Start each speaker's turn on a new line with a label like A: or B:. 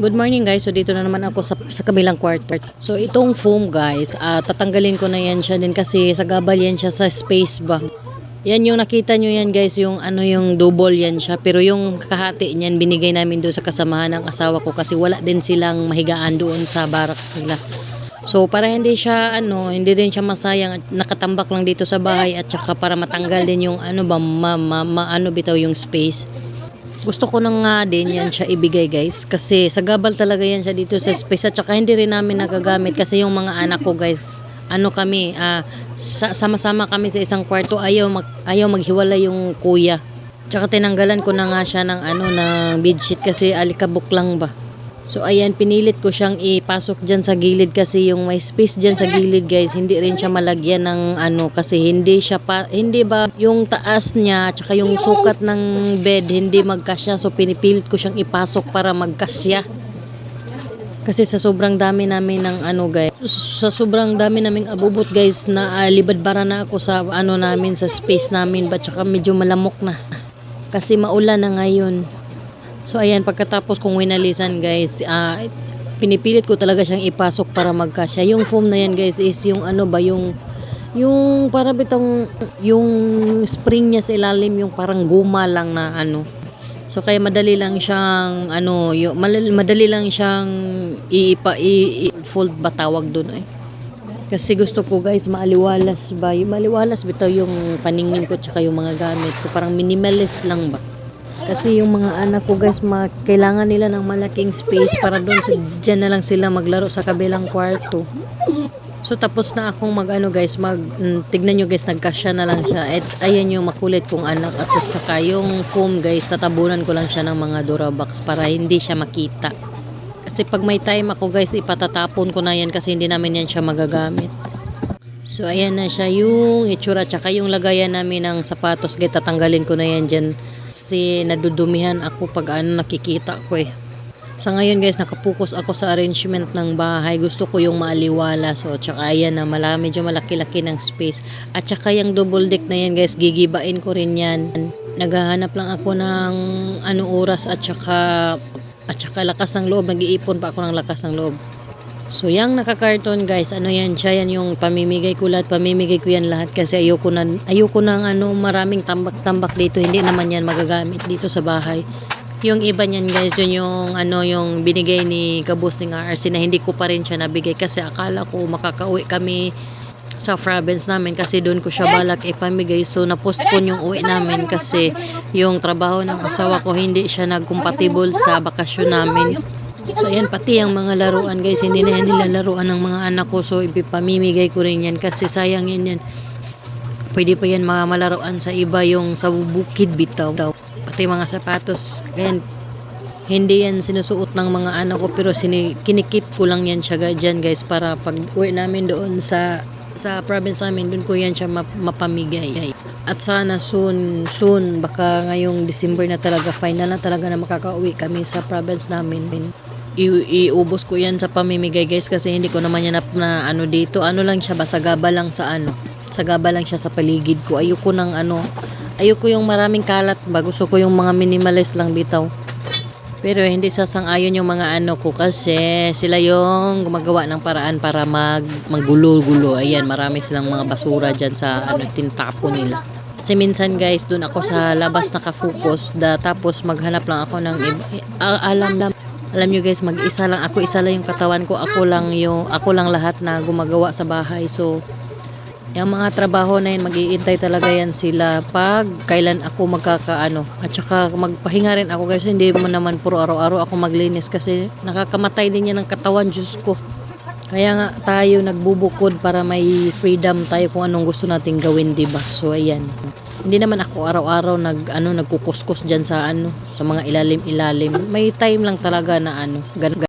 A: Good morning guys. So dito na naman ako sa kabilang kwarto. So itong foam guys, tatanggalin ko na yan siya din kasi sagabal yan siya sa space ba. Yan yung nakita nyo yan guys, yung yung double yan siya. Pero yung kahati niyan binigay namin doon sa kasamahan ng asawa ko kasi wala din silang mahigaan doon sa barracks nila. So para hindi siya hindi din siya masayang, nakatambak lang dito sa bahay at saka para matanggal din yung bitaw yung space. Gusto ko nang nga din yan siya ibigay guys kasi sagabal talaga yan siya dito sa space at saka hindi rin namin nagagamit kasi yung mga anak ko guys kami sama-sama kami sa isang kwarto, ayaw maghiwalay yung kuya. Tsaka tinanggalan ko na nga siya ng ng bedsheet kasi alikabok lang ba. So ayan, pinilit ko siyang ipasok dyan sa gilid kasi yung may space dyan sa gilid guys, hindi rin siya malagyan ng kasi hindi ba yung taas niya tsaka yung sukat ng bed hindi magkasya. So pinipilit ko siyang ipasok para magkasya. Kasi sa sobrang dami namin ng guys, sa sobrang dami naming abubot guys na libadbara na ako sa namin sa space namin ba, tsaka medyo malamok na kasi maulan na ngayon. So ayan, pagkatapos kong winalisan guys, pinipilit ko talaga siyang ipasok para magkasya. Yung foam na yan guys is yung yung para bitang yung spring niya sa ilalim yung parang guma lang na So kaya madali lang siyang madali lang siyang i-fold ba tawag doon Kasi gusto ko guys maaliwalas ba, yung maaliwalas bitaw yung paningin ko tsaka yung mga gamit ko, parang minimalist lang ba. Kasi yung mga anak ko guys, kailangan nila ng malaking space para doon dyan na lang sila maglaro sa kabilang kwarto. So tapos na akong tignan nyo guys, nagkasya na lang siya. At ayan yung makulit kong anak. At saka yung foam guys, tatabunan ko lang siya ng mga Durabox para hindi siya makita. Kasi pag may time ako guys, ipatatapon ko na yan kasi hindi namin yan siya magagamit. So ayan na siya yung itsura. Tsaka yung lagayan namin ng sapatos guys, tatanggalin ko na yan dyan. Kasi nadudumihan ako pag nakikita ko Sa ngayon guys, nakapokus ako sa arrangement ng bahay. Gusto ko yung maaliwala. So tsaka ayan na medyo malaki-laki ng space. At tsaka yung double deck na yan guys, gigibain ko rin yan. Naghahanap lang ako ng oras at tsaka lakas ng loob. Nag-iipon pa ako ng lakas ng loob. So yung naka-carton guys, yan siya, yan yung pamimigay ko yan lahat kasi ayoko ng maraming tambak-tambak dito, hindi naman yan magagamit dito sa bahay. Yung iba niyan guys, yun yung yung binigay ni Kabusing RC na hindi ko pa rin siya nabigay kasi akala ko makakauwi kami sa province namin kasi doon ko siya balak ipamigay. So na-postpone yung uwi namin kasi yung trabaho ng asawa ko hindi siya nag-compatible sa bakasyon namin. So ayan, pati yung mga laruan guys, hindi na yan nilalaruan ng mga anak ko. So ipamimigay ko rin yan kasi sayang yan. Pwede pa yan malaruan sa iba, yung sa bukid bitaw. Pati mga sapatos, ayan, hindi yan sinusuot ng mga anak ko pero kinikip ko lang yan siya dyan guys para pag uwi namin doon sa province namin, doon ko yan siya mapamigay. At sana soon, baka ngayong December na talaga, final na talaga na makakauwi kami sa province namin. Iubos ko yan sa pamimigay guys kasi hindi ko naman yan na dito. Lang siya, sagaba lang sagaba lang siya sa paligid ko. Ayoko yung maraming kalat ba. Gusto ko yung mga minimalist lang bitaw. Pero hindi sasang-ayon yung mga ko kasi sila yung gumagawa ng paraan para maggulo-gulo. Ayan, marami silang mga basura dyan sa tintapo nila. Kasi minsan guys, doon ako sa labas nakafocus tapos maghanap lang ako ng alam nyo guys, mag-isa lang ako, isa lang yung katawan ko, ako lang lahat na gumagawa sa bahay. So yung mga trabaho na yun, mag-iintay talaga yan sila pag kailan ako at saka magpahinga rin ako guys, hindi mo naman puro araw-araw ako maglinis kasi nakakamatay din yan ng katawan, Diyos ko. Kaya nga tayo nagbubukod para may freedom tayo kung anong gusto nating gawin, diba? So ayan, hindi naman ako araw-araw nagkukuskus dyan sa mga ilalim-ilalim. May time lang talaga na ganun.